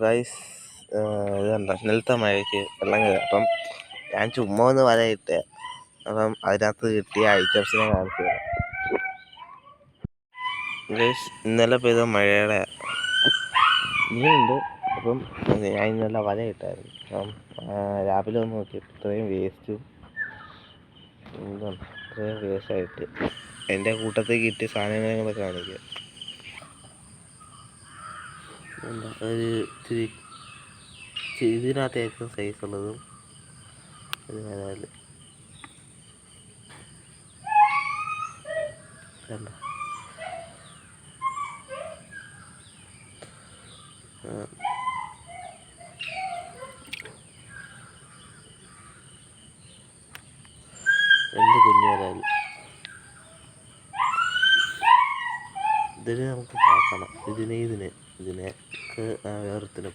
Guys, ഇതുണ്ട് ഇന്നലത്തെ മഴയ്ക്ക് വെള്ളം കയറി. അപ്പം ഞാൻ ചുമ്മാ ഒന്ന് വലയിട്ട്, അപ്പം അതിനകത്ത് കിട്ടിയ ഐറ്റംസിനെ കാണിച്ചു തരാം. ഗൈസ്, ഇന്നലെ പെയ്ത മഴയുടെ ഇനിയുണ്ട്. അപ്പം ഞാൻ ഇന്നലെ വലയിട്ടായിരുന്നു. അപ്പം രാവിലെ ഒന്ന് നോക്കിയപ്പോൾ ഇത്രയും വേസ്റ്റും ഇത്രയും വേസ്റ്റായിട്ട് എൻ്റെ കൂട്ടത്തിൽ കിട്ടിയ സാധനങ്ങളും കൂടെ കാണിക്കുക. ഒരു ഇച്ചിരി ഇതിനകത്ത് ഏറ്റവും സൈസ് ഉള്ളതും ഒരു വരാല് കണ്ട. എന്ത് കുഞ്ഞു വരാല്, ഇതിനെ നമുക്ക് കാക്കണം. ഇതിനെ വേറൊരുത്തിനെ